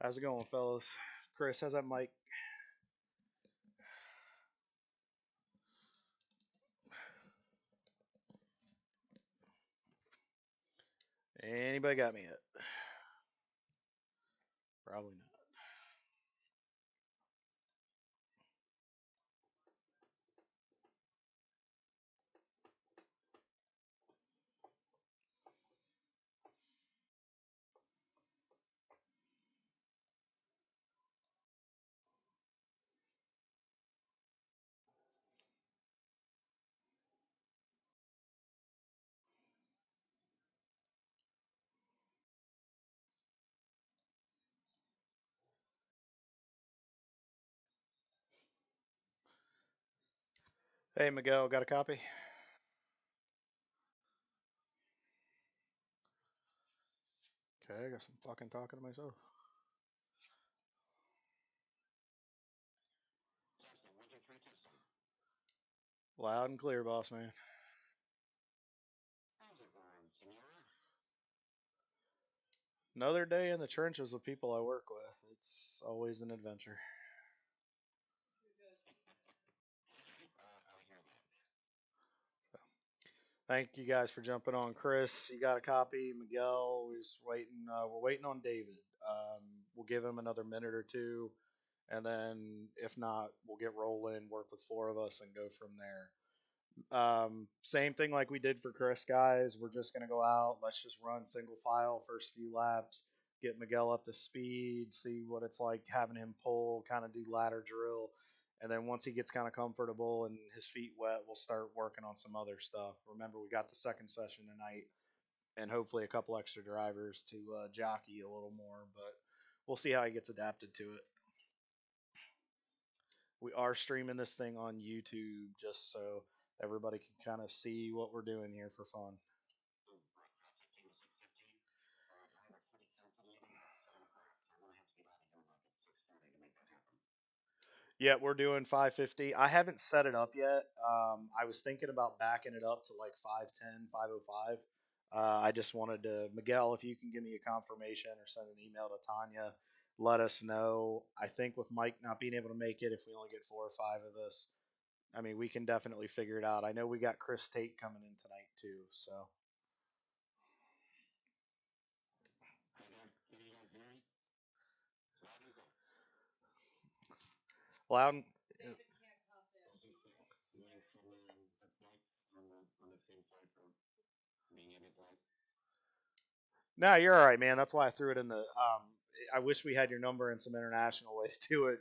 How's it going, fellas? Chris, how's that mic? Anybody got me yet? Probably not. Hey, Miguel, got a copy? Okay, I guess I'm fucking talking to myself. Loud and clear, boss man. Another day in the trenches with people I work with. It's always an adventure. Thank you guys for jumping on. Chris, you got a copy. Miguel, we're just waiting. We're waiting on David. We'll give him another minute or two, and then if not, we'll get rolling, work with four of us, and go from there. Same thing like we did for Chris, guys. We're just gonna go out. Let's just run single file first few laps, get Miguel up to speed, see what it's like having him pull, kind of do ladder drill, and then once he gets kind of comfortable and his feet wet, we'll start working on some other stuff. Remember, we got the second session tonight, and hopefully a couple extra drivers to jockey a little more, but we'll see how he gets adapted to it. We are streaming this thing on YouTube just so everybody can kind of see what we're doing here for fun. Yeah, we're doing 550. I haven't set it up yet. I was thinking about backing it up to like 510, 505. I just wanted to, Miguel, if you can give me a confirmation or send an email to Tanya, let us know. I think with Mike not being able to make it, if we only get four or five of us, I mean, we can definitely figure it out. I know we got Chris Tate coming in tonight too. So, loud. No, you're all right, man. That's why I threw it in the. I wish we had your number and some international way to do it.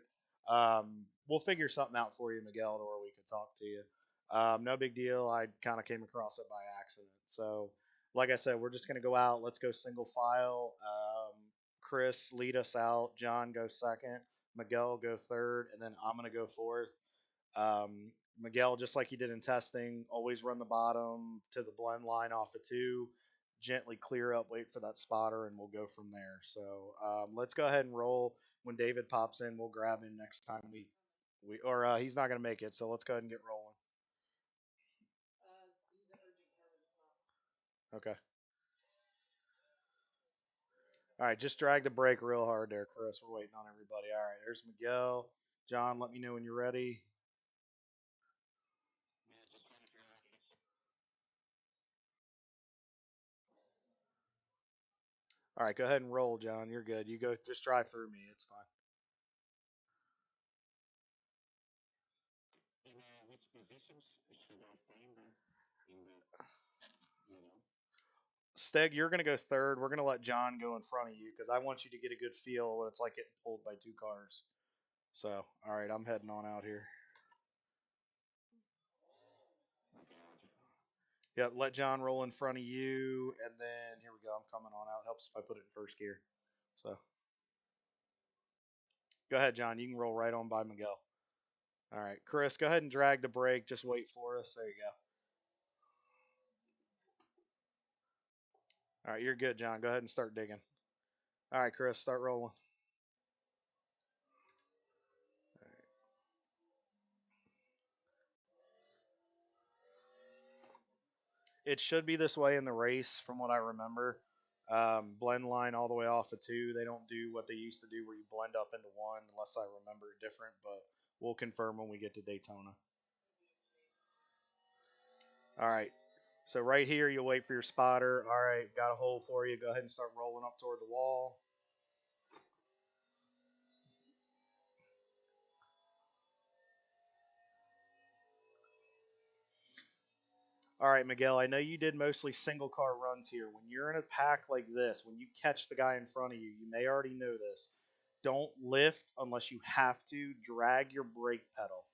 We'll figure something out for you, Miguel, to where we could talk to you. No big deal. I kind of came across it by accident. So, like I said, we're just gonna go out. Let's go single file. Chris lead us out. John go second. Miguel go third, and then I'm gonna go fourth. Miguel, just like he did in testing, always run the bottom to the blend line off of two, gently clear up, wait for that spotter, and we'll go from there. So let's go ahead and roll. When David pops in, we'll grab him next time we or he's not going to make it. So let's go ahead and get rolling. Okay. All right, just drag the brake real hard there, Chris. We're waiting on everybody. All right, there's Miguel. John, let me know when you're ready. All right, go ahead and roll, John. You're good. You go. Just drive through me. It's fine. Steg, you're going to go third. We're going to let John go in front of you because I want you to get a good feel of what it's like getting pulled by two cars. So, all right, I'm heading on out here. Yeah, let John roll in front of you, and then here we go. I'm coming on out. Helps if I put it in first gear. So, go ahead, John. You can roll right on by Miguel. All right, Chris, go ahead and drag the brake. Just wait for us. There you go. All right, you're good, John. Go ahead and start digging. All right, Chris, start rolling. It should be this way in the race, from what I remember. Blend line all the way off of two. They don't do what they used to do where you blend up into one, unless I remember it different. But we'll confirm when we get to Daytona. All right. So right here, you'll wait for your spotter. All right, got a hole for you. Go ahead and start rolling up toward the wall. All right, Miguel, I know you did mostly single car runs here. When you're in a pack like this, when you catch the guy in front of you, you may already know this. Don't lift unless you have to. Drag your brake pedal.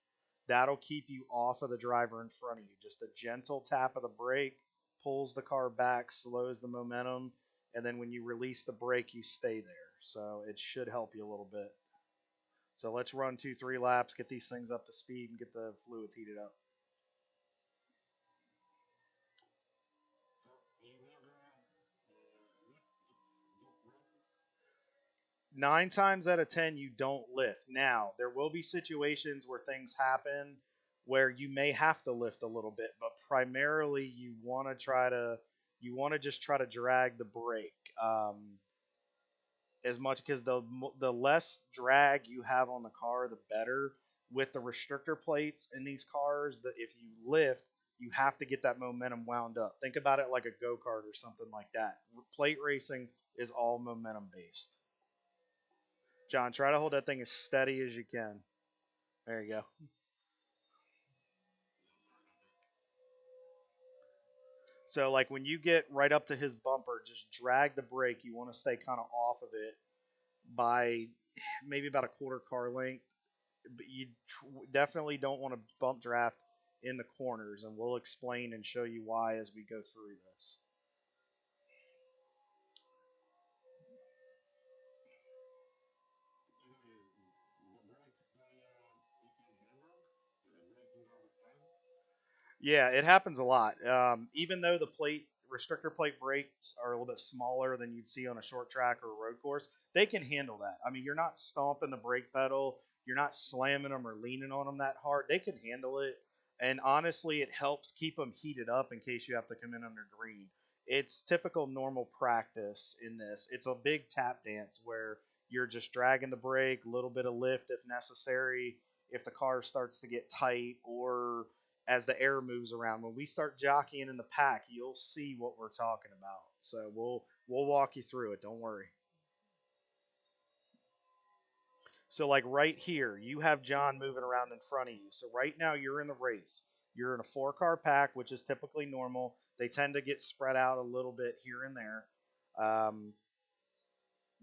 That'll keep you off of the driver in front of you. Just a gentle tap of the brake pulls the car back, slows the momentum, and then when you release the brake, you stay there. So it should help you a little bit. So let's run 2, 3 laps, get these things up to speed, and get the fluids heated up. 9 times out of 10, you don't lift. Now, there will be situations where things happen where you may have to lift a little bit, but primarily you want to just try to drag the brake as much because the less drag you have on the car, the better. With the restrictor plates in these cars, that if you lift, you have to get that momentum wound up. Think about it like a go kart or something like that. Plate racing is all momentum based. John, try to hold that thing as steady as you can. There you go. So, like when you get right up to his bumper, just drag the brake. You want to stay kind of off of it by maybe about a quarter car length. But you definitely don't want to bump draft in the corners, and we'll explain and show you why as we go through this. Yeah, it happens a lot. Even though the plate restrictor plate brakes are a little bit smaller than you'd see on a short track or a road course, they can handle that. I mean, you're not stomping the brake pedal, you're not slamming them or leaning on them that hard. They can handle it, and honestly, it helps keep them heated up in case you have to come in under green. It's typical normal practice in this. It's a big tap dance where you're just dragging the brake, a little bit of lift if necessary. If the car starts to get tight or as the air moves around. When we start jockeying in the pack, you'll see what we're talking about. So we'll walk you through it. Don't worry. So like right here, you have John moving around in front of you. So right now you're in the race. You're in a 4 car pack, which is typically normal. They tend to get spread out a little bit here and there. Um,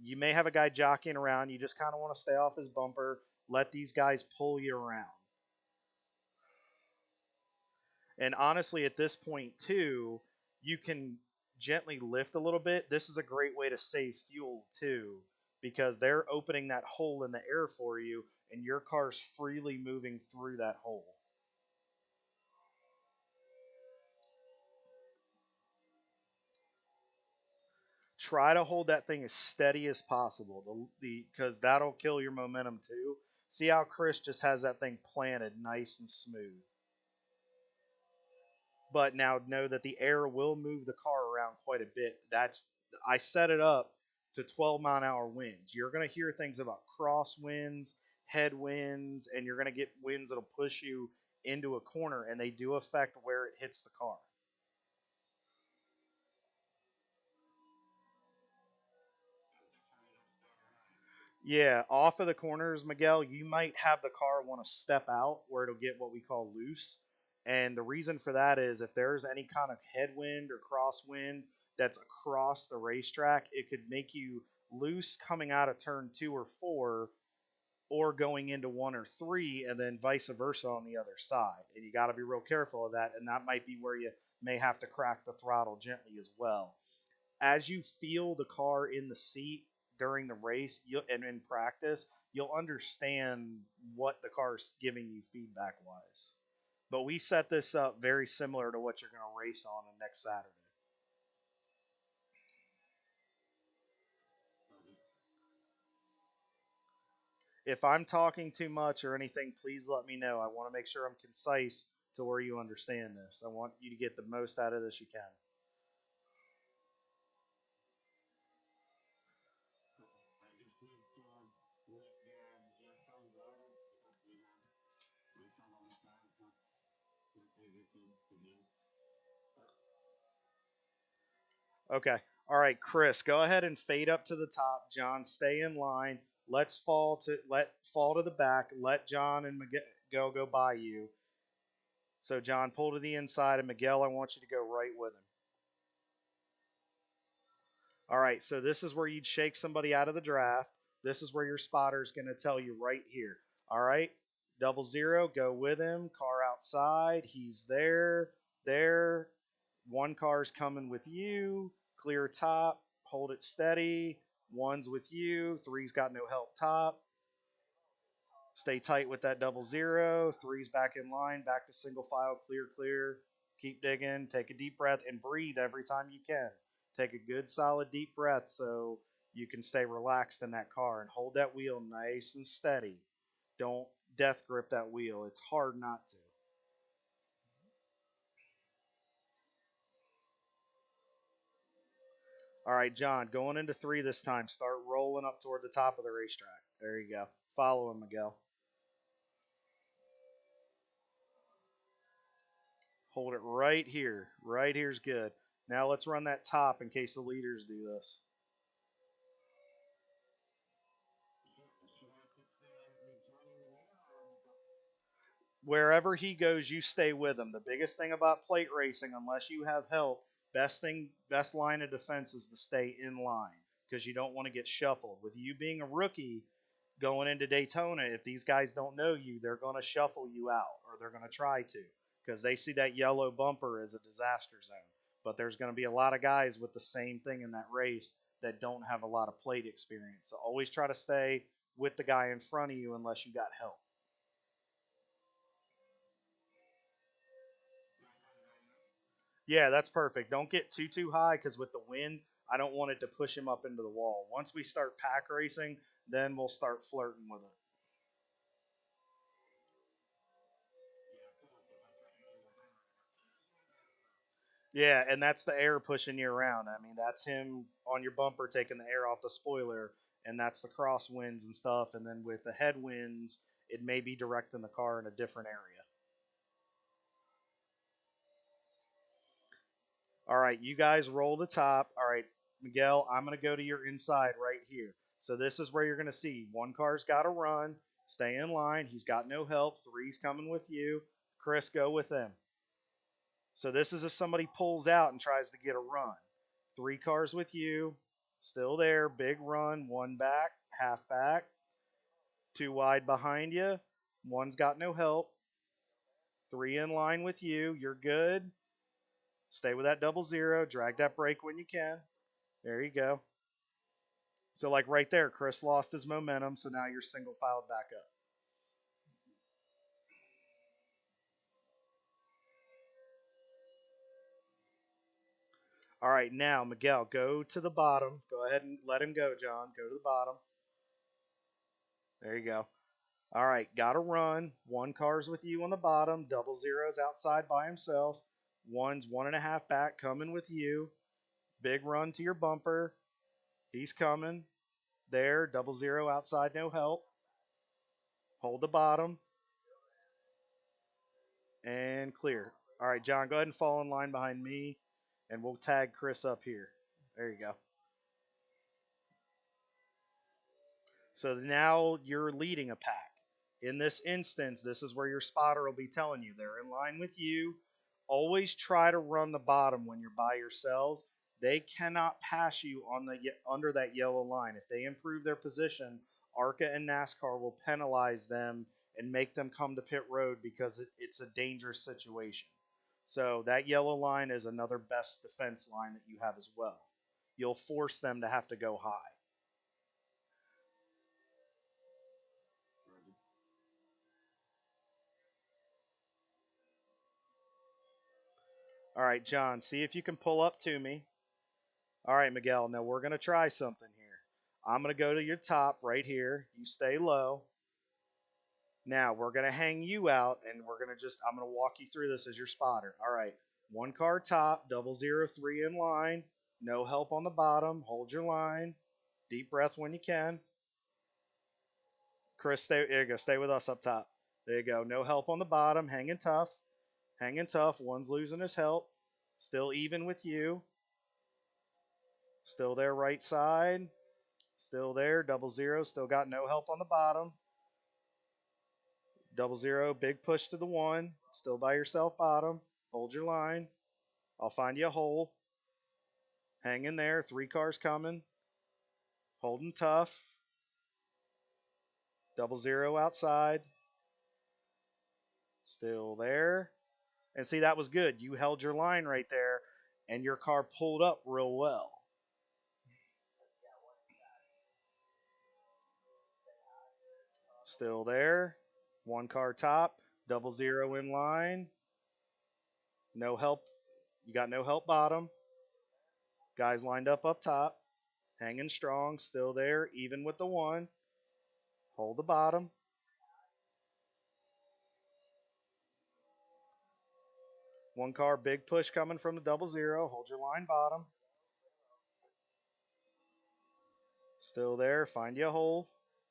you may have a guy jockeying around. You just kind of want to stay off his bumper. Let these guys pull you around. And honestly, at this point, too, you can gently lift a little bit. This is a great way to save fuel, too, because they're opening that hole in the air for you, and your car's freely moving through that hole. Try to hold that thing as steady as possible, because that'll kill your momentum too. See how Chris just has that thing planted nice and smooth. But now know that the air will move the car around quite a bit. That's I set it up to 12-mile-an-hour winds. You're going to hear things about crosswinds, headwinds, and you're going to get winds that'll push you into a corner, and they do affect where it hits the car. Yeah, off of the corners, Miguel, you might have the car want to step out where it'll get what we call loose. And the reason for that is if there's any kind of headwind or crosswind that's across the racetrack, it could make you loose coming out of turn 2 or 4 or going into 1 or 3, and then vice versa on the other side. And you got to be real careful of that. And that might be where you may have to crack the throttle gently as well. As you feel the car in the seat during the race and in practice, you'll understand what the car's giving you feedback wise. But we set this up very similar to what you're going to race on next Saturday. If I'm talking too much or anything, please let me know. I want to make sure I'm concise to where you understand this. I want you to get the most out of this you can. Okay. All right, Chris, go ahead and fade up to the top. John, stay in line. Let fall to the back. Let John and Miguel go by you. So John, pull to the inside, and Miguel, I want you to go right with him. All right, so this is where you'd shake somebody out of the draft. This is where your spotter is going to tell you right here. All right, 00, go with him. Car outside. He's there. There. One car's coming with you. Clear top. Hold it steady. One's with you. Three's got no help top. Stay tight with that 00. Three's back in line. Back to single file. Clear, clear. Keep digging. Take a deep breath and breathe every time you can. Take a good solid deep breath so you can stay relaxed in that car and hold that wheel nice and steady. Don't death grip that wheel. It's hard not to. All right, John, going into 3 this time. Start rolling up toward the top of the racetrack. There you go. Follow him, Miguel. Hold it right here. Right here's good. Now let's run that top in case the leaders do this. Wherever he goes, you stay with him. The biggest thing about plate racing, unless you have help, best line of defense is to stay in line because you don't want to get shuffled. With you being a rookie going into Daytona, if these guys don't know you, they're going to shuffle you out or they're going to try to because they see that yellow bumper as a disaster zone. But there's going to be a lot of guys with the same thing in that race that don't have a lot of plate experience. So always try to stay with the guy in front of you unless you got help. Yeah, that's perfect. Don't get too high because with the wind, I don't want it to push him up into the wall. Once we start pack racing, then we'll start flirting with it. Yeah, and that's the air pushing you around. I mean, that's him on your bumper taking the air off the spoiler, and that's the crosswinds and stuff. And then with the headwinds, it may be directing the car in a different area. All right, you guys roll the top. All right, Miguel, I'm going to go to your inside right here. So this is where you're going to see one car's got to run. Stay in line. He's got no help. Three's coming with you. Chris, go with them. So this is if somebody pulls out and tries to get a run. 3 cars with you. Still there. Big run. One back. Half back. 2 wide behind you. One's got no help. 3 in line with you. You're good. Stay with that 00. Drag that brake when you can. There you go. So like right there, Chris lost his momentum, so now you're single filed back up. All right, now Miguel, go to the bottom. Go ahead and let him go, John. Go to the bottom. There you go. All right, got to run. 1 car's with you on the bottom. 00's outside by himself. One's 1.5 back coming with you. Big run to your bumper. He's coming. There, 00 outside, no help. Hold the bottom and clear. All right, John, go ahead and fall in line behind me, and we'll tag Chris up here. There you go. So now you're leading a pack. In this instance, this is where your spotter will be telling you they're in line with you. Always try to run the bottom when you're by yourselves. They cannot pass you on the under that yellow line. If they improve their position, ARCA and NASCAR will penalize them and make them come to pit road because it's a dangerous situation. So that yellow line is another best defense line that you have as well. You'll force them to have to go high. All right, John, see if you can pull up to me. All right, Miguel, now we're going to try something here. I'm going to go to your top right here. You stay low. Now we're going to hang you out and I'm going to walk you through this as your spotter. All right, 1 car top, 003 in line. No help on the bottom. Hold your line. Deep breath when you can. Chris, stay. There you go. Stay with us up top. There you go. No help on the bottom. Hanging tough. Hanging tough. One's losing his help. Still even with you. Still there, right side. Still there. 00. Still got no help on the bottom. 00. Big push to the 1. Still by yourself, bottom. Hold your line. I'll find you a hole. Hang in there. 3 cars coming. Holding tough. 00 outside. Still there. And see, that was good. You held your line right there, and your car pulled up real well. Still there. 1 car top. 00 in line. No help. You got no help bottom. Guys lined up top. Hanging strong. Still there. Even with the 1. Hold the bottom. 1 car. Big push coming from the 00. Hold your line bottom. Still there. Find you a hole.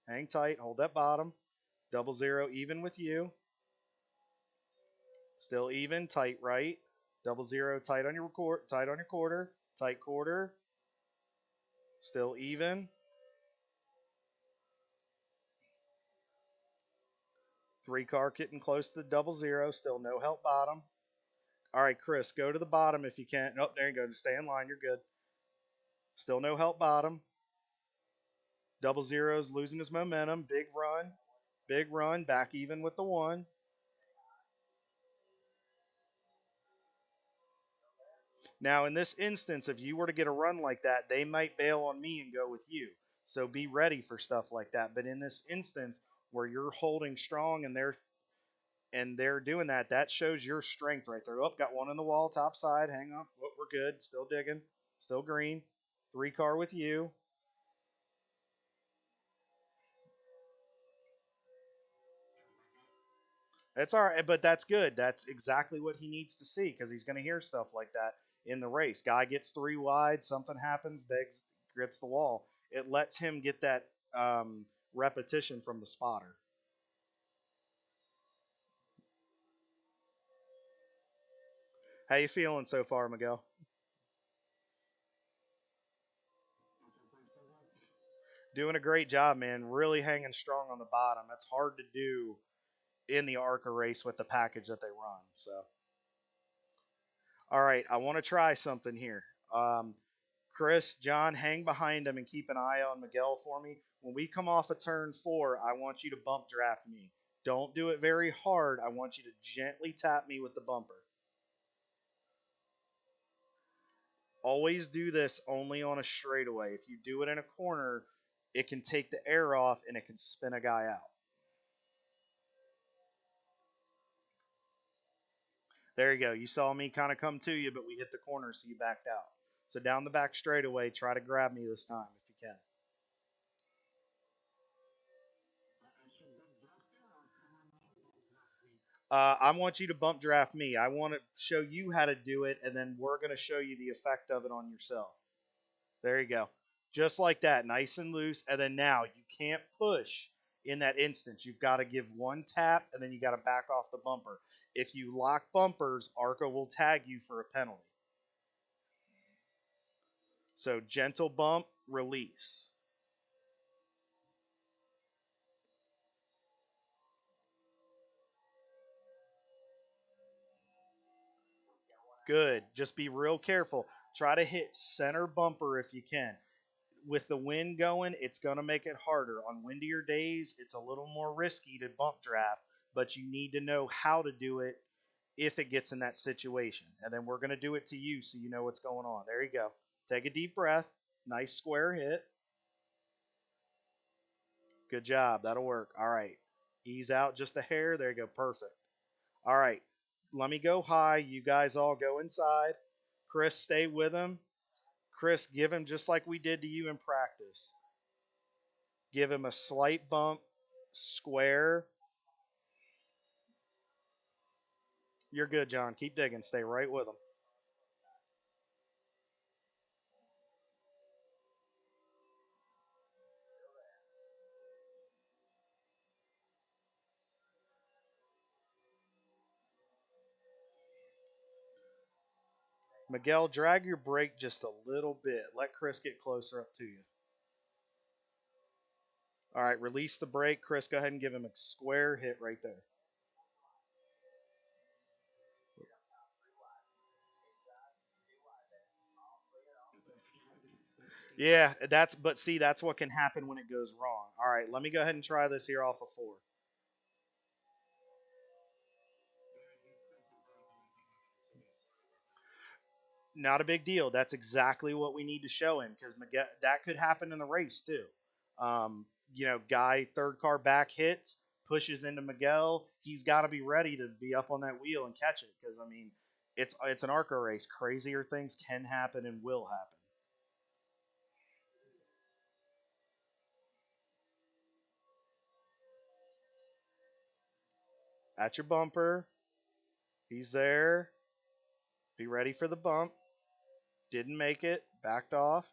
Hang tight. Hold that bottom. 00 even with you. Still even. Tight right. 00 tight on your tight on your quarter. Tight quarter. Still even. 3 car getting close to the 00. Still no help bottom. All right, Chris, go to the bottom if you can. Nope, there you go. Just stay in line. You're good. Still no help bottom. 00's losing his momentum. Big run. Big run. Back even with the 1. Now, in this instance, if you were to get a run like that, they might bail on me and go with you. So be ready for stuff like that. But in this instance, where you're holding strong and they're doing that, that shows your strength right there. Oh, got 1 in the wall, top side. Hang on. Oh, we're good. Still digging. Still green. 3 car with you. It's all right, but that's good. That's exactly what he needs to see because he's going to hear stuff like that in the race. Guy gets 3 wide, something happens, Diggs gets the wall. It lets him get that repetition from the spotter. How you feeling so far, Miguel? Doing a great job, man. Really hanging strong on the bottom. That's hard to do in the ARCA race with the package that they run. So, all right, I want to try something here. Um, Chris, John, hang behind him and keep an eye on Miguel for me. When we come off of turn 4, I want you to bump draft me. Don't do it very hard. I want you to gently tap me with the bumper. Always do this only on a straightaway. If you do it in a corner, it can take the air off and it can spin a guy out. There you go. You saw me kind of come to you, but we hit the corner, so you backed out. So down the back straightaway, try to grab me this time if you can. I want you to bump draft me. I want to show you how to do it, and then we're going to show you the effect of it on yourself. There you go. Just like that, nice and loose. And then now you can't push in that instance. You've got to give 1 tap, and then you got to back off the bumper. If you lock bumpers, ARCA will tag you for a penalty. So gentle bump, release. Good. Just be real careful. Try to hit center bumper if you can. With the wind going, it's going to make it harder. On windier days, it's a little more risky to bump draft, but you need to know how to do it if it gets in that situation. And then we're going to do it to you so you know what's going on. There you go. Take a deep breath. Nice square hit. Good job. That'll work. All right. Ease out just a hair. There you go. Perfect. All right. Let me go high. You guys all go inside. Chris, stay with him. Chris, give him just like we did to you in practice. Give him a slight bump, square. You're good, John. Keep digging. Stay right with him. Miguel, drag your brake just a little bit. Let Chris get closer up to you. All right, release the brake. Chris, go ahead and give him a square hit right there. Yeah, but see, that's what can happen when it goes wrong. All right, let me go ahead and try this here off of four. Not a big deal. That's exactly what we need to show him because that could happen in the race too. Um, guy third car back hits, pushes into Miguel. He's got to be ready to be up on that wheel and catch it because I mean, it's an ARCA race. Crazier things can happen and will happen. At your bumper, he's there. Be ready for the bump. Didn't make it. Backed off.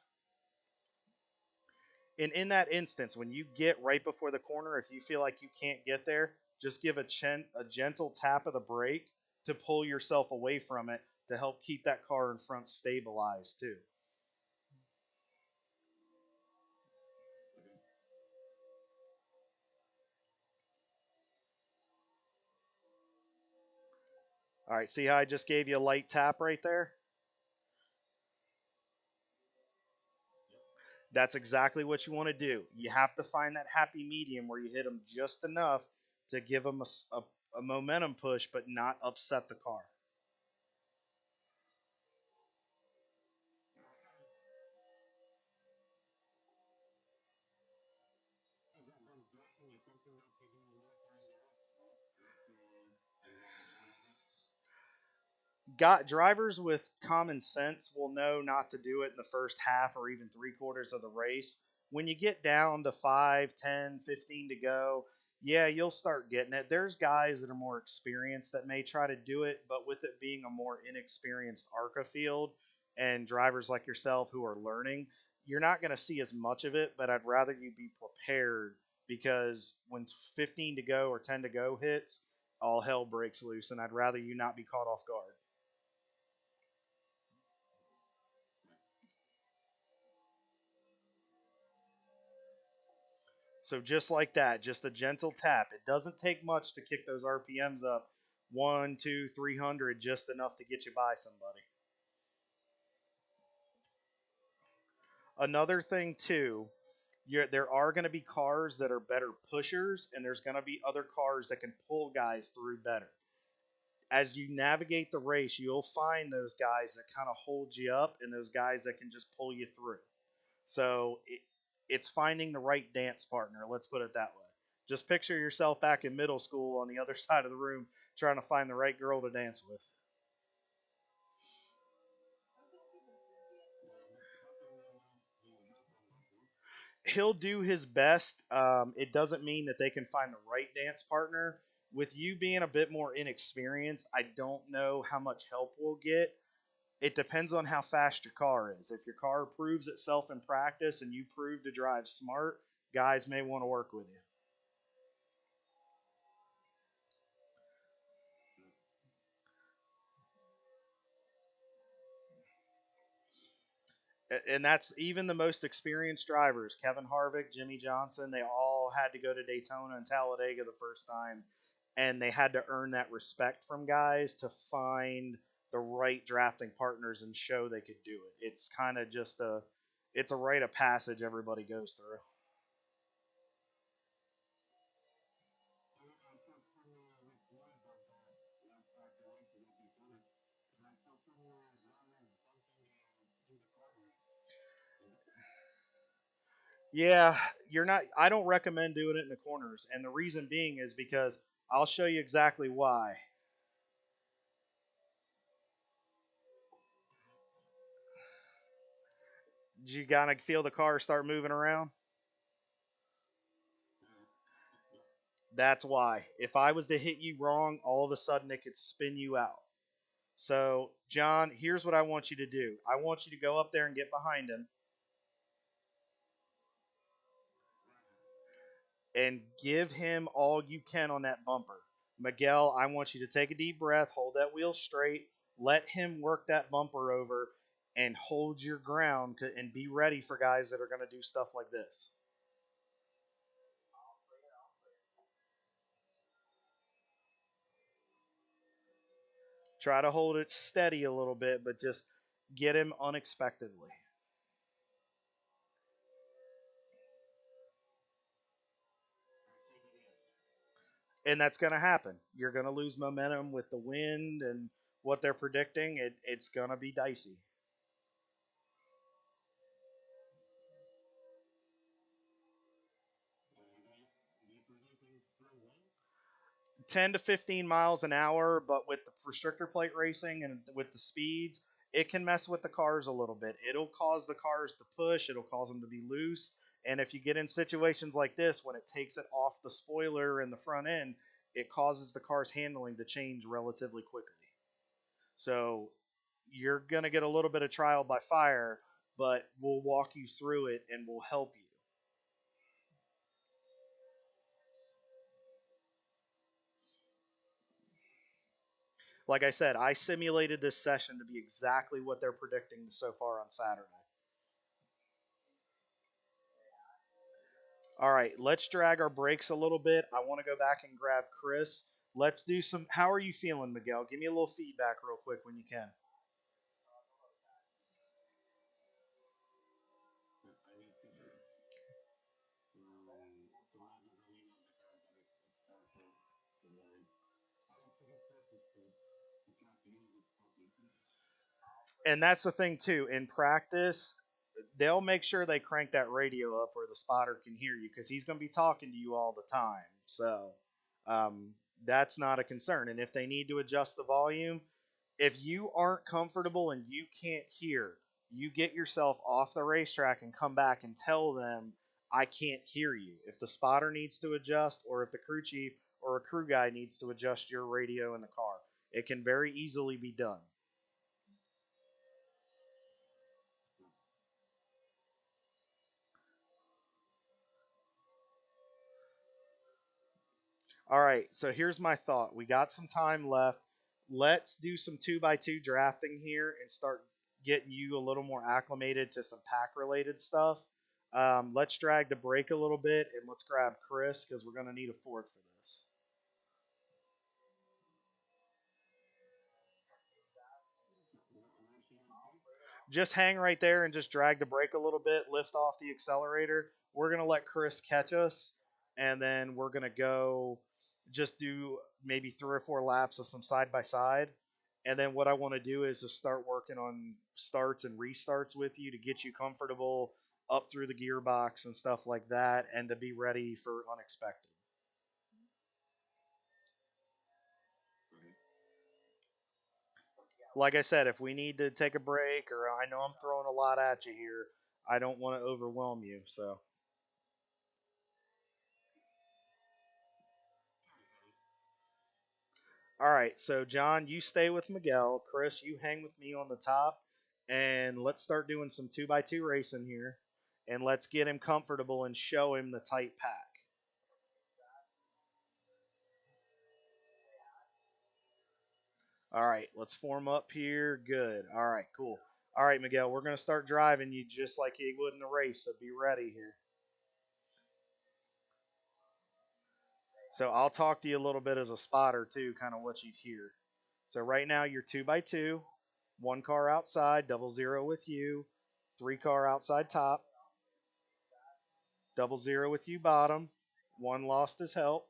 And in that instance, when you get right before the corner, if you feel like you can't get there, just give a gentle tap of the brake to pull yourself away from it to help keep that car in front stabilized too. All right, see how I just gave you a light tap right there? That's exactly what you want to do. You have to find that happy medium where you hit them just enough to give them a momentum push, but not upset the car. Got drivers with common sense will know not to do it in the first half or even three quarters of the race. When you get down to 5, 10, 15 to go, yeah, you'll start getting it. There's guys that are more experienced that may try to do it, but with it being a more inexperienced ARCA field and drivers like yourself who are learning, you're not going to see as much of it, but I'd rather you be prepared because when 15 to go or 10 to go hits, all hell breaks loose, and I'd rather you not be caught off guard. So just like that, just a gentle tap. It doesn't take much to kick those RPMs up one, two, 300, just enough to get you by somebody. Another thing too, there are going to be cars that are better pushers, and there's going to be other cars that can pull guys through better. As you navigate the race, you'll find those guys that kind of hold you up, and those guys that can just pull you through. So it's finding the right dance partner. Let's put it that way. Just picture yourself back in middle school on the other side of the room trying to find the right girl to dance with. He'll do his best. It doesn't mean that they can find the right dance partner. With you being a bit more inexperienced, I don't know how much help we'll get. It depends on how fast your car is. If your car proves itself in practice and you prove to drive smart, guys may want to work with you. And that's even the most experienced drivers. Kevin Harvick, Jimmy Johnson, they all had to go to Daytona and Talladega the first time, and they had to earn that respect from guys to find the right drafting partners and show they could do it. It's kind of just it's a rite of passage everybody goes through. Yeah, you're not. I don't recommend doing it in the corners, and the reason being is because I'll show you exactly why. You gotta feel the car start moving around. That's why. If I was to hit you wrong, all of a sudden it could spin you out. So, John, here's what I want you to do. I want you to go up there and get behind him and give him all you can on that bumper. Miguel, I want you to take a deep breath, hold that wheel straight. Let him work that bumper over and hold your ground and be ready for guys that are going to do stuff like this. Try to hold it steady a little bit, but just get him unexpectedly. And that's going to happen. You're going to lose momentum with the wind and what they're predicting. It's going to be dicey. 10 to 15 miles an hour, but with the restrictor plate racing and with the speeds, it can mess with the cars a little bit. It'll cause the cars to push, it'll cause them to be loose. And if you get in situations like this, when it takes it off the spoiler and the front end, it causes the car's handling to change relatively quickly. So you're going to get a little bit of trial by fire, but we'll walk you through it and we'll help you. Like I said, I simulated this session to be exactly what they're predicting so far on Saturday. All right, let's drag our brakes a little bit. I want to go back and grab Chris. Let's do some. How are you feeling, Miguel? Give me a little feedback real quick when you can. And that's the thing too. In practice, they'll make sure they crank that radio up where the spotter can hear you because he's going to be talking to you all the time. So um, that's not a concern. And if they need to adjust the volume, if you aren't comfortable and you can't hear, you get yourself off the racetrack and come back and tell them, I can't hear you. If the spotter needs to adjust, or if the crew chief or a crew guy needs to adjust your radio in the car, it can very easily be done. All right, so here's my thought. We got some time left. Let's do some 2x2 drafting here and start getting you a little more acclimated to some pack related stuff. Let's drag the brake a little bit and let's grab Chris because we're going to need a fourth for this. Just hang right there and just drag the brake a little bit, lift off the accelerator. We're going to let Chris catch us, and then we're going to go just do maybe 3 or 4 laps of some side by side. And then what I want to do is just start working on starts and restarts with you to get you comfortable up through the gearbox and stuff like that, and to be ready for unexpected. Like I said, if we need to take a break, or I know I'm throwing a lot at you here, I don't want to overwhelm you. So. All right, so John, you stay with Miguel. Chris, you hang with me on the top, and let's start doing some 2x2 racing here, and let's get him comfortable and show him the tight pack. All right, let's form up here. Good. All right, cool. All right, Miguel, we're going to start driving you just like you would in the race, so be ready here. So I'll talk to you a little bit as a spotter too, kind of what you'd hear. So right now you're 2x2, 1 car outside, 00 with you, 3 car outside top, 00 with you bottom, 1 lost his help,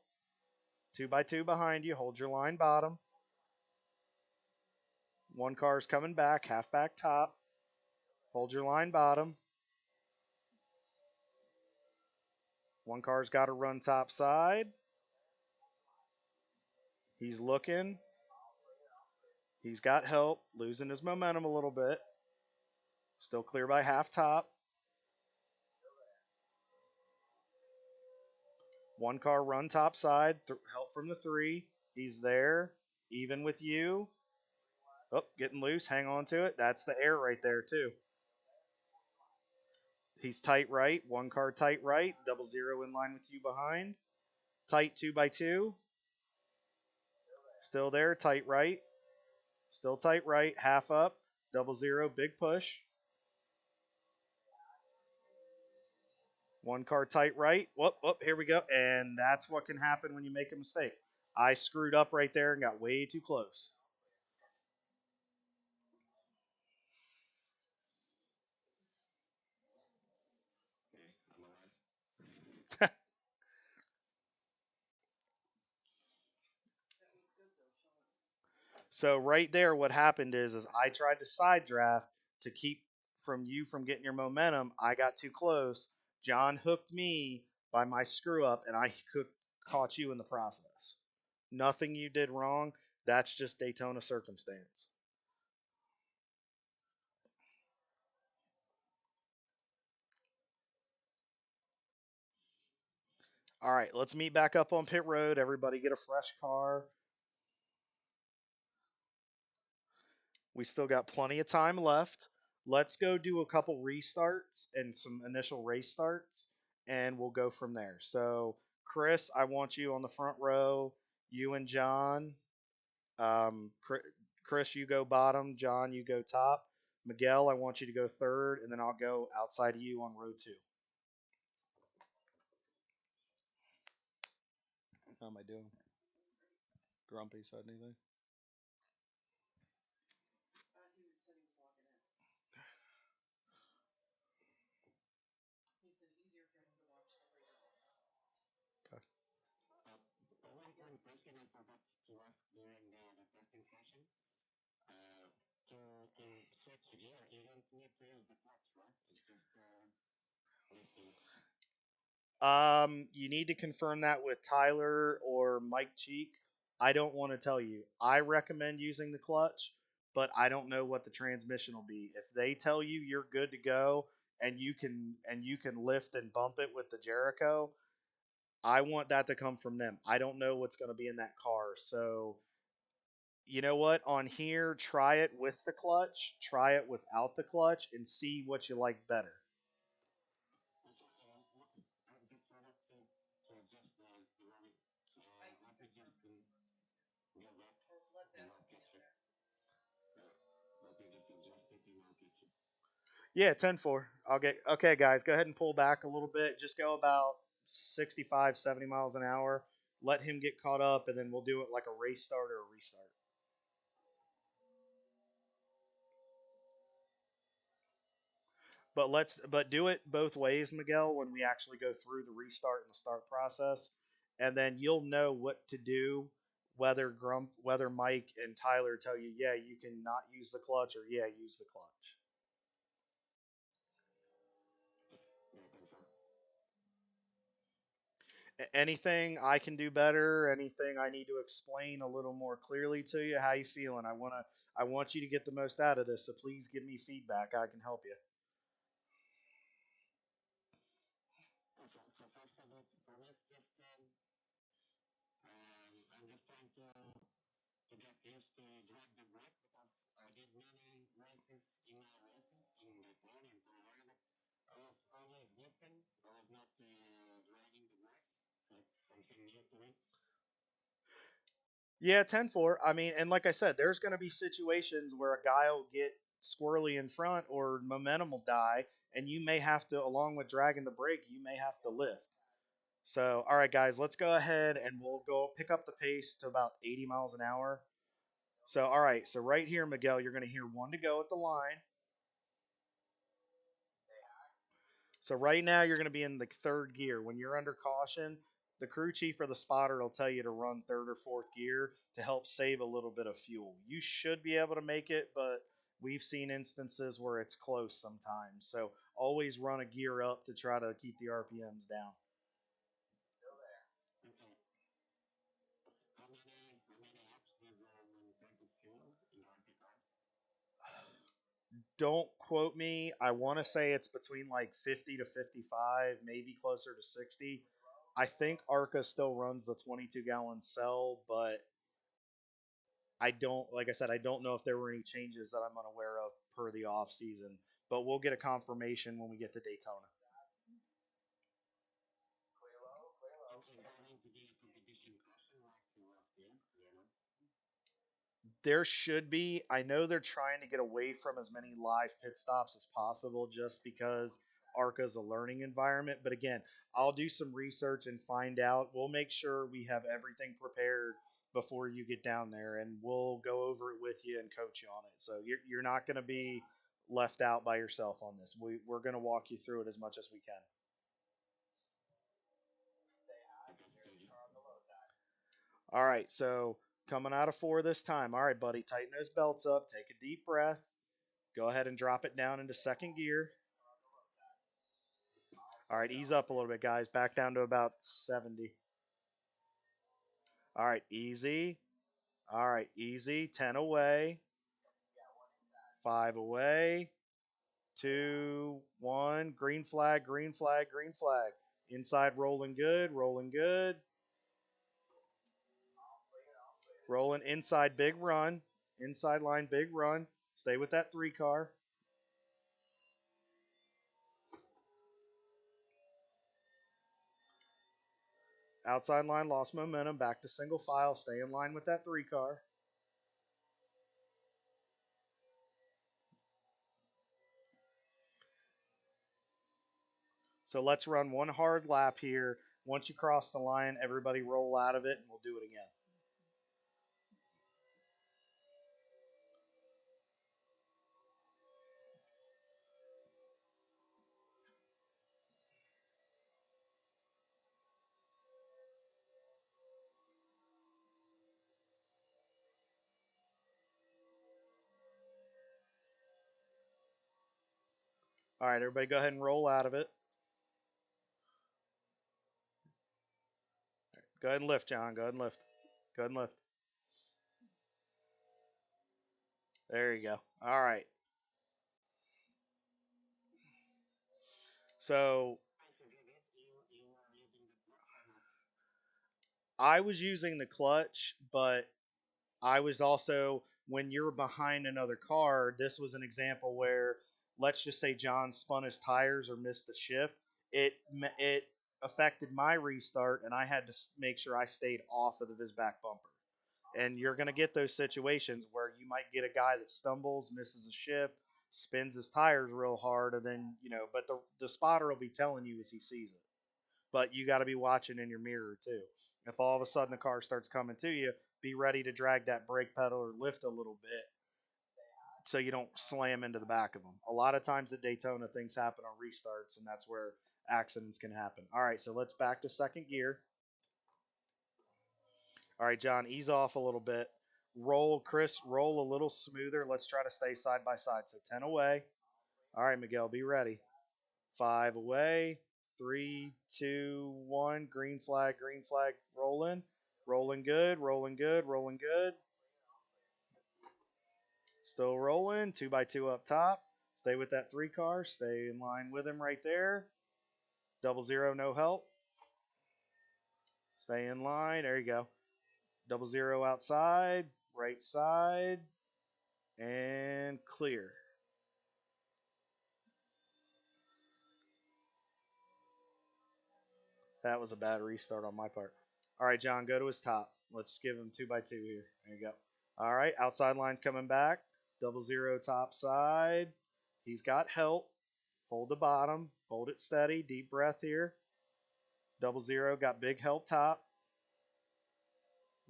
2x2 behind you, hold your line bottom, 1 car's coming back, half back top, hold your line bottom, 1 car's got to run top side, he's looking, he's got help, losing his momentum a little bit, still clear by half top, 1 car run top side, help from the 3, he's there, even with you, oh, getting loose, hang on to it, that's the air right there too. He's tight right, 1 car tight right, 00 in line with you behind. Tight 2x2. Still there, tight right. Still tight right, half up, double zero, big push. One car tight right. Whoop, whoop, here we go. And that's what can happen when you make a mistake. I screwed up right there and got way too close. So right there, what happened is I tried to side draft to keep from getting your momentum. I got too close. John hooked me by my screw up, and I caught you in the process. Nothing you did wrong. That's just Daytona circumstance. All right, let's meet back up on pit road. Everybody get a fresh car. We still got plenty of time left. Let's go do a couple restarts and some initial race starts, and we'll go from there. So, Chris, I want you on the front row. You and John. Um, Chris, you go bottom. John, you go top. Miguel, I want you to go third, and then I'll go outside of you on row two. How am I doing? Grumpy said anything? Okay. You need to confirm that with Tyler or Mike Cheek. I don't want to tell you. I recommend using the clutch, but I don't know what the transmission will be. If they tell you you're good to go and you can lift and bump it with the Jericho, I want that to come from them. I don't know what's going to be in that car. So, you know what? On here, try it with the clutch, try it without the clutch, and see what you like better. Yeah, 10-4. I'll get okay, guys. Go ahead and pull back a little bit. Just go about 65, 70 miles an hour. Let him get caught up, and then we'll do it like a race start or a restart. But do it both ways, Miguel, when we actually go through the restart and the start process, and then you'll know what to do. Whether Mike and Tyler tell you, yeah, you can not use the clutch, or yeah, use the clutch. Anything I can do better? Anything I need to explain a little more clearly to you? How you feeling? I want you to get the most out of this, so please give me feedback. I can help you. Yeah, 10-4. I mean, and like I said, there's going to be situations where a guy will get squirrely in front or momentum will die, and you may have to, along with dragging the brake, you may have to lift. So, all right, guys, let's go ahead and we'll go pick up the pace to about 80 miles an hour. So, all right, so right here, Miguel, you're going to hear one to go at the line. So right now you're going to be in the third gear. When you're under caution, the crew chief or the spotter will tell you to run third or fourth gear to help save a little bit of fuel. You should be able to make it, but we've seen instances where it's close sometimes. So always run a gear up to try to keep the RPMs down. Don't quote me. I want to say it's between like 50 to 55, maybe closer to 60. I think ARCA still runs the 22-gallon cell, but I don't, like I said, I don't know if there were any changes that I'm unaware of per the off season, but we'll get a confirmation when we get to Daytona. There should be. I know they're trying to get away from as many live pit stops as possible just because ARCA is a learning environment. But again, I'll do some research and find out. We'll make sure we have everything prepared before you get down there, and we'll go over it with you and coach you on it. So you're not going to be left out by yourself on this. We're going to walk you through it as much as we can. All right, so coming out of four this time. All right, buddy, tighten those belts up. Take a deep breath. Go ahead and drop it down into second gear. All right, ease up a little bit, guys. Back down to about 70. All right, easy. All right, easy. 10 away. 5 away. 2, 1. Green flag, green flag, green flag. Inside rolling good, rolling good. Rolling inside big run. Inside line big run. Stay with that 3 car. Outside line lost momentum. Back to single file. Stay in line with that 3 car. So let's run one hard lap here. Once you cross the line, everybody roll out of it, and we'll do it again. All right, everybody go ahead and roll out of it. Go ahead and lift, John. Go ahead and lift. Go ahead and lift. There you go. All right. So I was using the clutch, but I was also, when you're behind another car, this was an example where, let's just say John spun his tires or missed the shift. It affected my restart, and I had to make sure I stayed off of his back bumper. And you're going to get those situations where you might get a guy that stumbles, misses a shift, spins his tires real hard, and then, but the spotter will be telling you as he sees it. But you got to be watching in your mirror too. If all of a sudden the car starts coming to you, be ready to drag that brake pedal or lift a little bit so you don't slam into the back of them. A lot of times at Daytona, things happen on restarts, and that's where accidents can happen. All right, so let's back to second gear. All right, John, ease off a little bit. Roll, Chris, roll a little smoother. Let's try to stay side by side. So 10 away. All right, Miguel, be ready. 5 away. 3, 2, 1. Green flag, rolling. Rolling good, rolling good, rolling good. Still rolling. 2 by 2 up top. Stay with that 3 car. Stay in line with him right there. 00, no help. Stay in line. There you go. 00 outside. Right side. And clear. That was a bad restart on my part. All right, John, go to his top. Let's give him 2 by 2 here. There you go. All right, outside line's coming back. 00 top side. He's got help. Hold the bottom. Hold it steady. Deep breath here. 00 got big help top.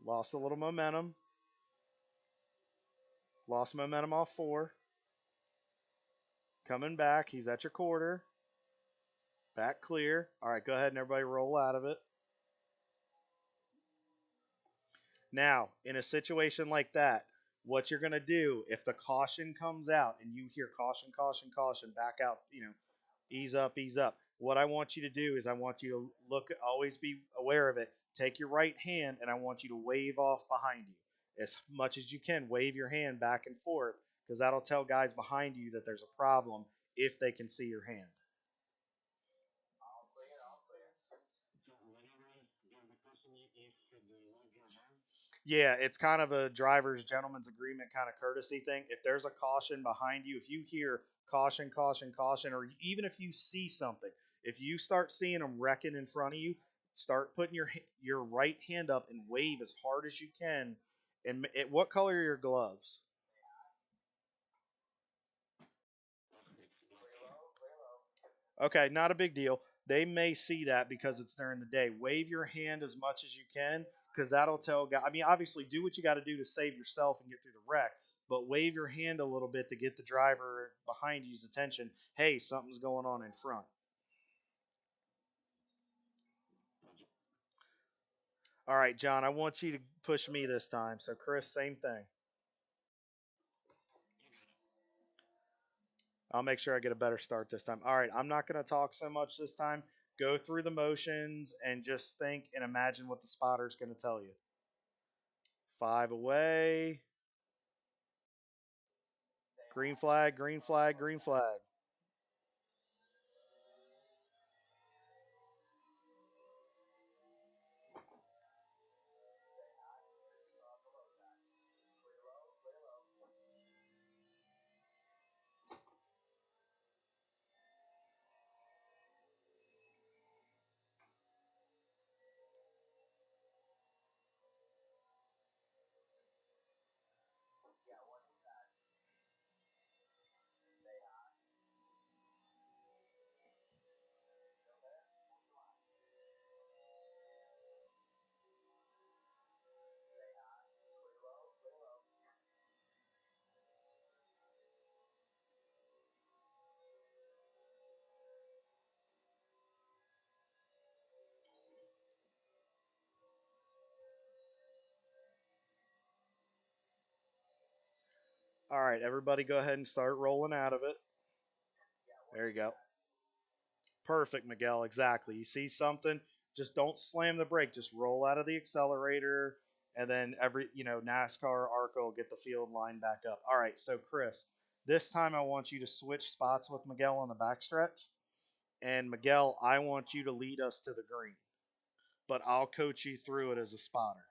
Lost a little momentum. Lost momentum off 4. Coming back. He's at your quarter. Back clear. All right, go ahead and everybody roll out of it. Now, in a situation like that, what you're going to do if the caution comes out and you hear caution, caution, caution, back out, ease up, ease up. What I want you to do is I want you to always be aware of it. Take your right hand and I want you to wave off behind you as much as you can. Wave your hand back and forth because that'll tell guys behind you that there's a problem if they can see your hand. Yeah, it's kind of a driver's gentleman's agreement kind of courtesy thing. If there's a caution behind you, if you hear caution, caution, caution, or even if you see something, if you start seeing them wrecking in front of you, start putting your right hand up and wave as hard as you can And what color are your gloves? Okay, not a big deal. They may see that because it's during the day. Wave your hand as much as you can because that'll tell guys. I mean, obviously, do what you got to do to save yourself and get through the wreck, but wave your hand a little bit to get the driver behind you's attention. Hey, something's going on in front. All right, John, I want you to push me this time. So, Chris, same thing. I'll make sure I get a better start this time. All right, I'm not going to talk so much this time. Go through the motions and just think and imagine what the spotter's going to tell you. 5 away. Green flag, green flag, green flag. All right, everybody go ahead and start rolling out of it. There you go. Perfect, Miguel. Exactly. You see something, just don't slam the brake. Just roll out of the accelerator, and then NASCAR, ARCA will get the field line back up. All right, so Chris, this time I want you to switch spots with Miguel on the backstretch. And Miguel, I want you to lead us to the green, but I'll coach you through it as a spotter.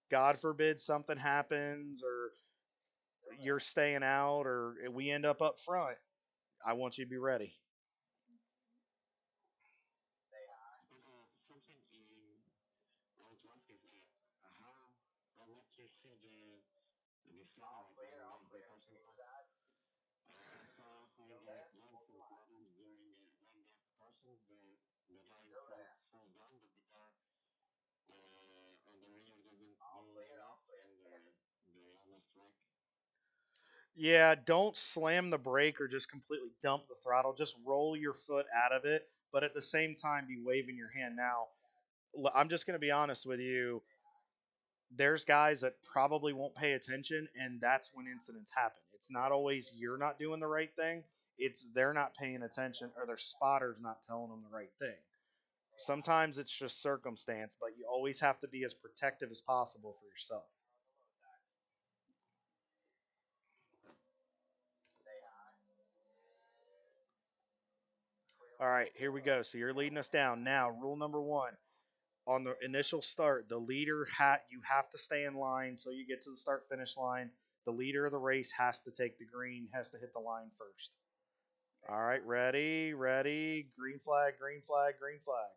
God forbid something happens or you're staying out or we end up front. I want you to be ready. Yeah, don't slam the brake or just completely dump the throttle. Just roll your foot out of it, but at the same time, be waving your hand. Now, I'm just going to be honest with you. There's guys that probably won't pay attention, and that's when incidents happen. It's not always you're not doing the right thing, it's they're not paying attention or their spotter's not telling them the right thing. Sometimes it's just circumstance, but you always have to be as protective as possible for yourself. All right, here we go. So you're leading us down. Now, rule number one on the initial start, the leader you have to stay in line until you get to the start finish line. The leader of the race has to take the green, has to hit the line first. All right, ready, ready. Green flag, green flag, green flag.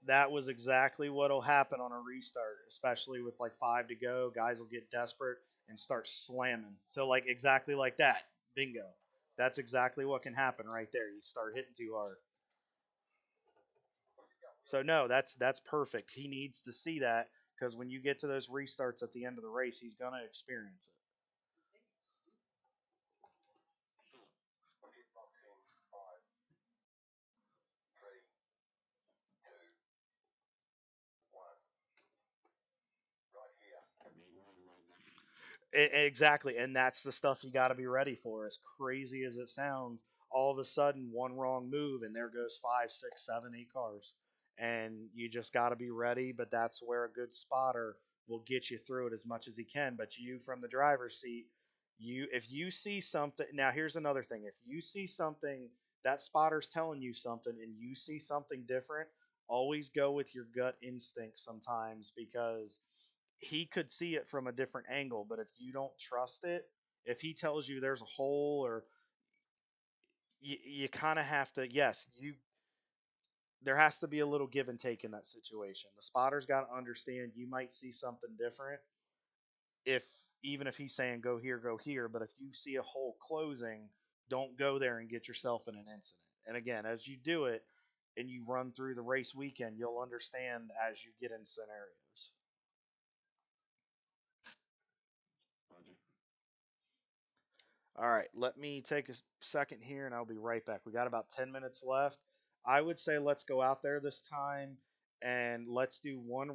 That was exactly what'll happen on a restart, especially with like 5 to go. Guys will get desperate and start slamming. So like exactly like that. Bingo. That's exactly what can happen right there. You start hitting too hard. So no, that's perfect. He needs to see that because when you get to those restarts at the end of the race, he's gonna experience it. Exactly, and that's the stuff you got to be ready for. As crazy as it sounds, all of a sudden, one wrong move, and there goes five, six, seven, eight cars, and you just got to be ready. But that's where a good spotter will get you through it as much as he can. But you, from the driver's seat, if you see something, now here's another thing: if you see something that spotter's telling you something, and you see something different, always go with your gut instinct sometimes because he could see it from a different angle, but if you don't trust it, if he tells you there's a hole or you kind of have to, yes, you there has to be a little give and take in that situation. The spotter's got to understand you might see something different if even if he's saying go here, but if you see a hole closing, don't go there and get yourself in an incident. And again, as you do it and you run through the race weekend, you'll understand as you get in scenarios. All right, let me take a second here and I'll be right back. We got about 10 minutes left. I would say let's go out there this time and let's do one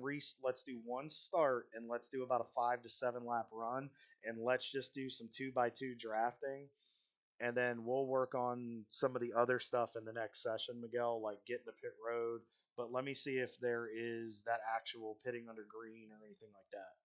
start and let's do about a 5 to 7 lap run and let's just do some 2 by 2 drafting and then we'll work on some of the other stuff in the next session, Miguel, like getting to pit road, but let me see if there is that actual pitting under green or anything like that.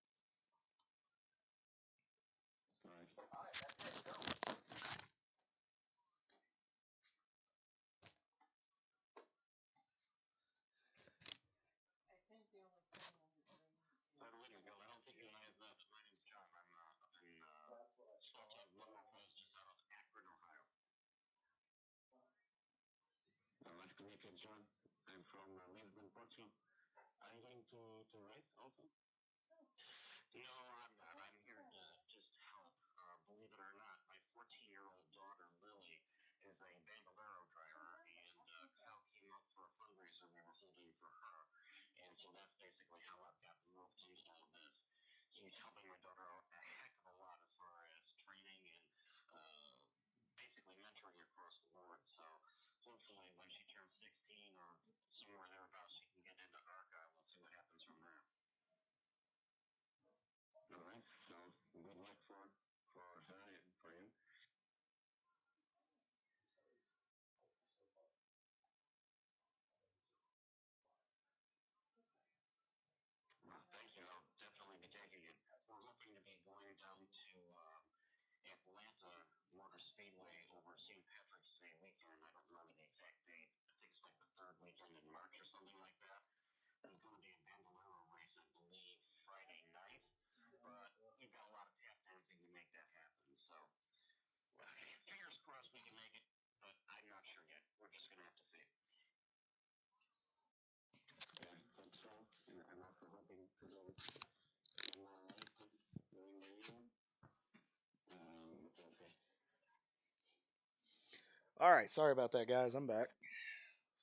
All right, sorry about that, guys. I'm back.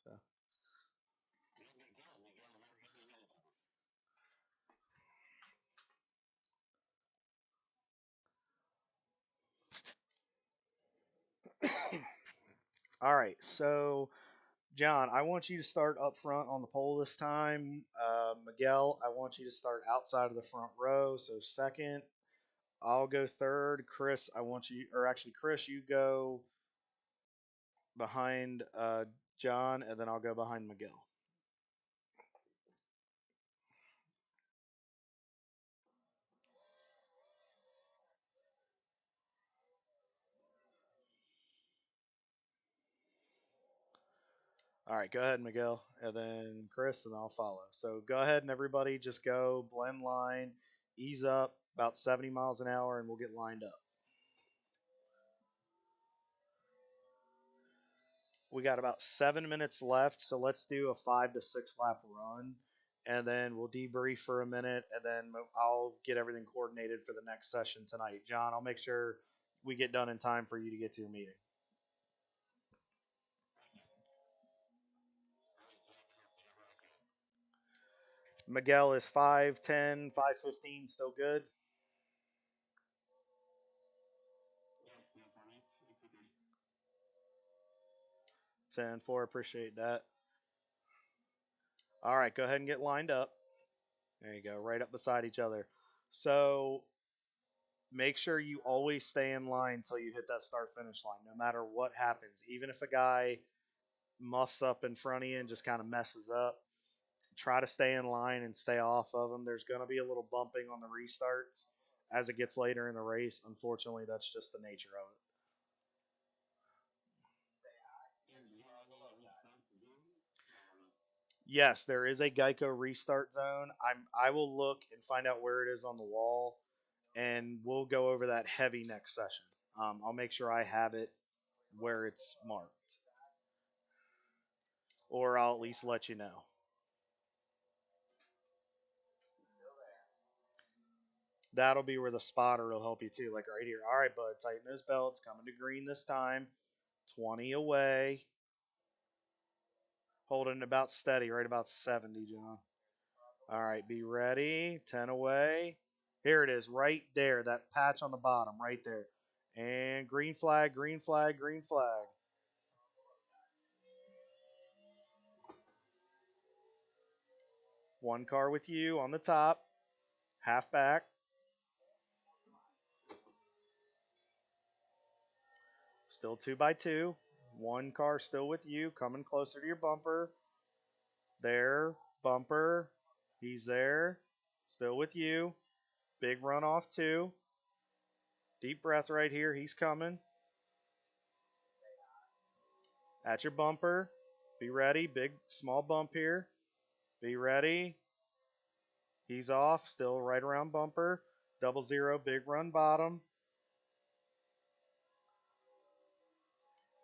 So. All right, so John, I want you to start up front on the pole this time. Miguel, I want you to start outside of the front row. So second, I'll go third. Chris, I want you, or actually, Chris, you go behind John, and then I'll go behind Miguel. All right, go ahead, Miguel, and then Chris, and I'll follow. So go ahead and everybody just go blend line, ease up about 70 miles an hour, and we'll get lined up. We got about 7 minutes left, so let's do a 5 to 6 lap run, and then we'll debrief for a minute, and then I'll get everything coordinated for the next session tonight. John, I'll make sure we get done in time for you to get to your meeting. Miguel is 5:10, 5:15, still good? 10:4, appreciate that. All right, go ahead and get lined up. There you go, right up beside each other. So make sure you always stay in line until you hit that start finish line, no matter what happens. Even if a guy muffs up in front of you and just kind of messes up, try to stay in line and stay off of them. There's going to be a little bumping on the restarts as it gets later in the race. Unfortunately, that's just the nature of it. Yes, there is a Geico restart zone. I will look and find out where it is on the wall, and we'll go over that heavy next session. I'll make sure I have it where it's marked, or I'll at least let you know. That'll be where the spotter will help you too. Like right here. All right, bud, tighten those belts. Coming to green this time. 20 away. Holding about steady, right about 70, John. All right, be ready. 10 away. Here it is, right there. That patch on the bottom, right there. And green flag, green flag, green flag. One car with you on the top. Half back. Still 2x2. One car still with you. Coming closer to your bumper. There. Bumper. He's there. Still with you. Big run off two. Deep breath right here. He's coming. At your bumper. Be ready. Big, small bump here. Be ready. He's off. Still right around bumper. 00. Big run bottom.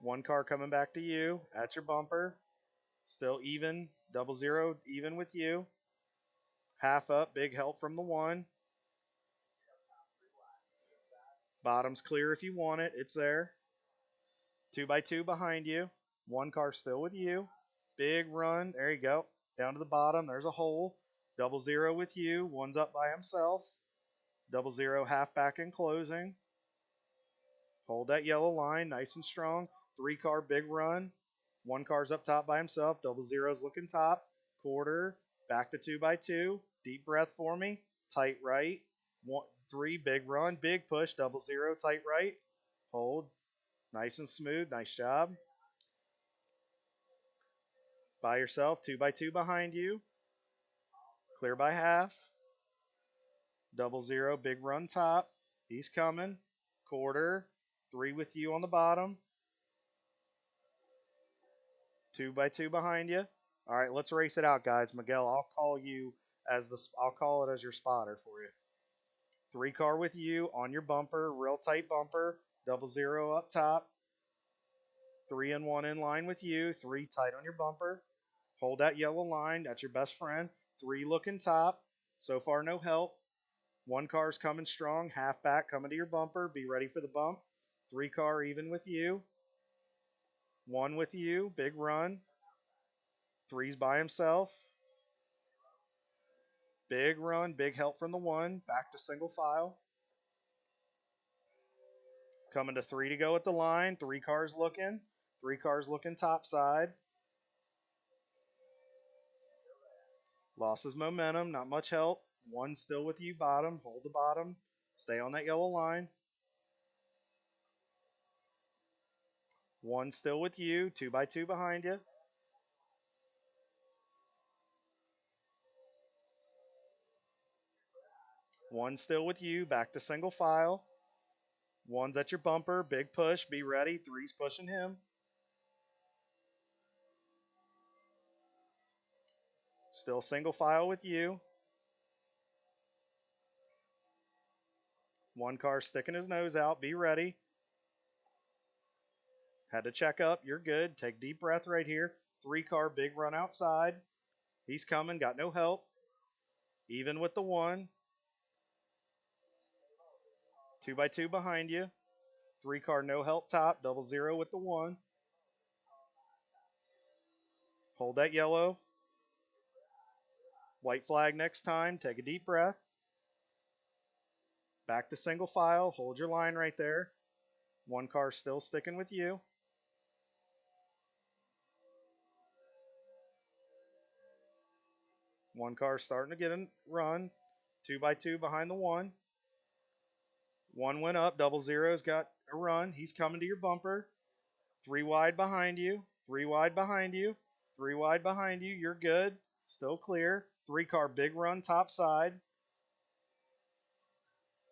One car coming back to you. At your bumper. Still even. 00. Even with you. Half up. Big help from the one. Bottom's clear if you want it. It's there. 2x2 behind you. One car still with you. Big run. There you go. Down to the bottom. There's a hole. 00 with you. One's up by himself. 00 half back and closing. Hold that yellow line nice and strong. Three car big run. One car's up top by himself. 00's looking top. Quarter. Back to 2x2. Deep breath for me. Tight right. One, three big run. Big push. 00 tight right. Hold. Nice and smooth. Nice job. By yourself. 2x2 behind you. Clear by half. 00 big run top. He's coming. Quarter. Three with you on the bottom. 2x2 behind you. All right, let's race it out, guys. Miguel, I'll call you as the. I'll call it as your spotter for you. Three car with you on your bumper, real tight bumper. 00 up top. 3 and 1 in line with you. Three tight on your bumper. Hold that yellow line. That's your best friend. Three looking top. So far, no help. One car's coming strong. Half back coming to your bumper. Be ready for the bump. Three car even with you. One with you. Big run. Three's by himself. Big run, big help from the one. Back to single file. Coming to three to go at the line. Three cars looking. Three cars looking top side. Losses momentum. Not much help. One still with you bottom. Hold the bottom. Stay on that yellow line. One still with you. 2x2 behind you. One still with you. Back to single file. One's at your bumper. Big push. Be ready. Three's pushing him. Still single file with you. One car sticking his nose out. Be ready. Had to check up. You're good. Take deep breath right here. Three car big run outside. He's coming. Got no help. Even with the one. 2x2 behind you. Three car no help top. 00 with the one. Hold that yellow. White flag next time. Take a deep breath. Back to single file. Hold your line right there. One car still sticking with you. One car starting to get a run. 2x2 behind the one. One went up. Double zero's got a run. He's coming to your bumper. Three wide behind you. Three wide behind you. Three wide behind you. You're good. Still clear. Three car big run top side.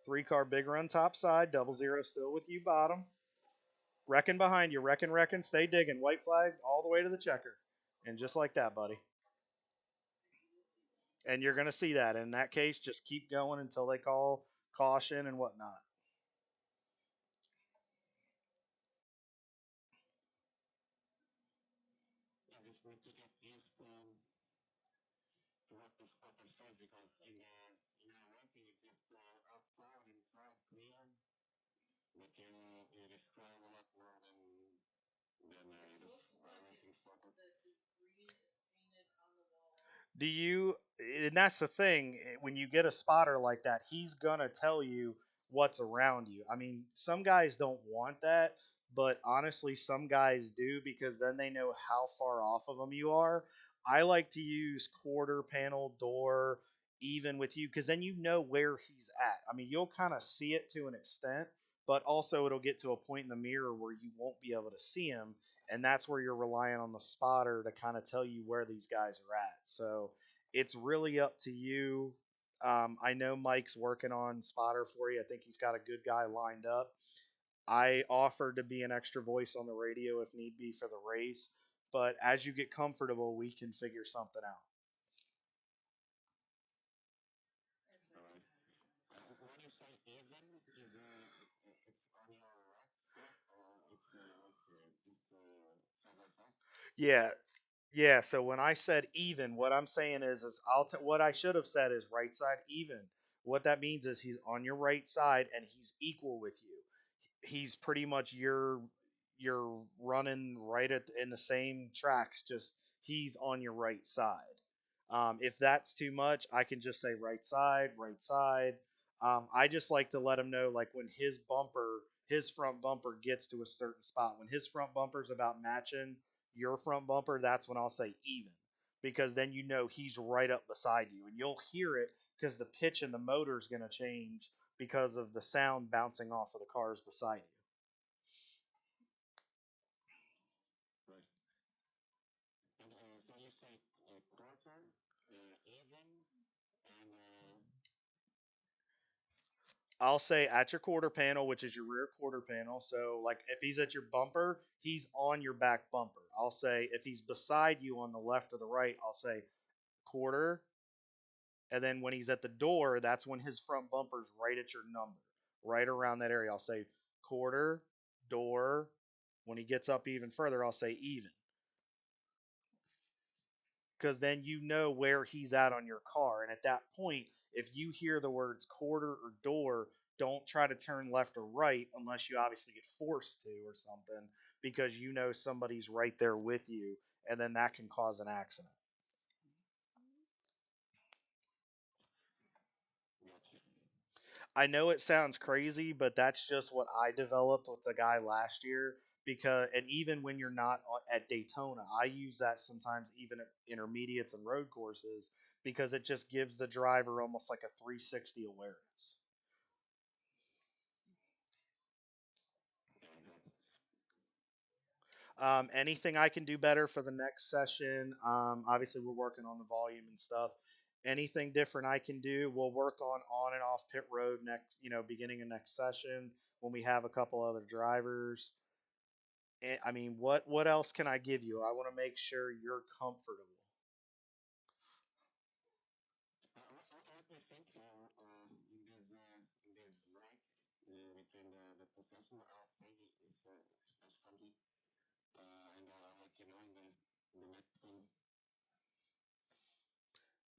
Three car big run top side. Double zero still with you bottom. Reckon behind you. Reckon, reckon. Stay digging. White flag all the way to the checker. And just like that, buddy. And you're going to see that. In that case, just keep going until they call caution and whatnot. Do you, and that's the thing, when you get a spotter like that, he's going to tell you what's around you. I mean, some guys don't want that, but honestly, some guys do because then they know how far off of them you are. I like to use quarter panel door even with you because then you know where he's at. I mean, you'll kind of see it to an extent, but also it'll get to a point in the mirror where you won't be able to see him, and that's where you're relying on the spotter to kind of tell you where these guys are at. So it's really up to you. I know Mike's working on spotter for you. I think he's got a good guy lined up. I offered to be an extra voice on the radio if need be for the race, but as you get comfortable, we can figure something out. Yeah, yeah. So when I said even, what I'm saying is what I should have said is right side even. What that means is he's on your right side and he's equal with you. He's pretty much you're running right in the same tracks. Just he's on your right side. If that's too much, I can just say right side, right side. I just like to let him know, like when his front bumper gets to a certain spot, when his front bumper is about matching your front bumper, that's when I'll say even, because then you know he's right up beside you, and you'll hear it because the pitch in the motor is going to change because of the sound bouncing off of the cars beside you. I'll say at your quarter panel, which is your rear quarter panel. So, like if he's at your bumper, he's on your back bumper. I'll say if he's beside you on the left or the right, I'll say quarter. And then when he's at the door, that's when his front bumper's right at your number, right around that area. I'll say quarter, door. When he gets up even further, I'll say even. Because then you know where he's at on your car. And at that point, if you hear the words quarter or door, don't try to turn left or right unless you obviously get forced to or something, because you know somebody's right there with you, and then that can cause an accident. I know it sounds crazy, but that's just what I developed with the guy last year. Because, and even when you're not at Daytona, I use that sometimes even at intermediates and road courses because it just gives the driver almost like a 360 awareness. Anything I can do better for the next session? Obviously, we're working on the volume and stuff. Anything different I can do? We'll work on and off pit road next, beginning of next session when we have a couple other drivers. I mean, what else can I give you? I want to make sure you're comfortable.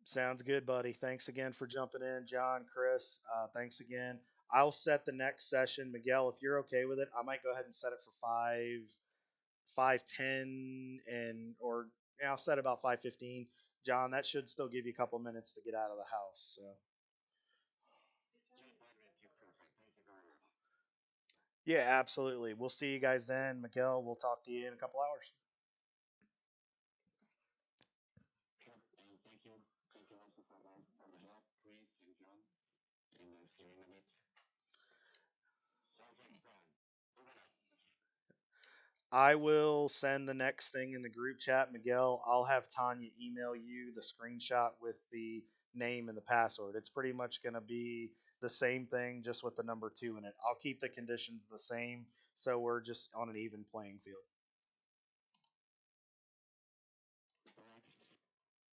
Sounds good, buddy. Thanks again for jumping in, John, Chris. Thanks again. I'll set the next session, Miguel. If you're okay with it, I might go ahead and set it for 5:10, and or yeah, I'll set about 5:15. John, that should still give you a couple minutes to get out of the house. So yeah, absolutely. We'll see you guys then, Miguel. We'll talk to you in a couple hours. I will send the next thing in the group chat, Miguel. I'll have Tanya email you the screenshot with the name and the password. It's pretty much going to be the same thing, just with the number two in it. I'll keep the conditions the same, so we're just on an even playing field.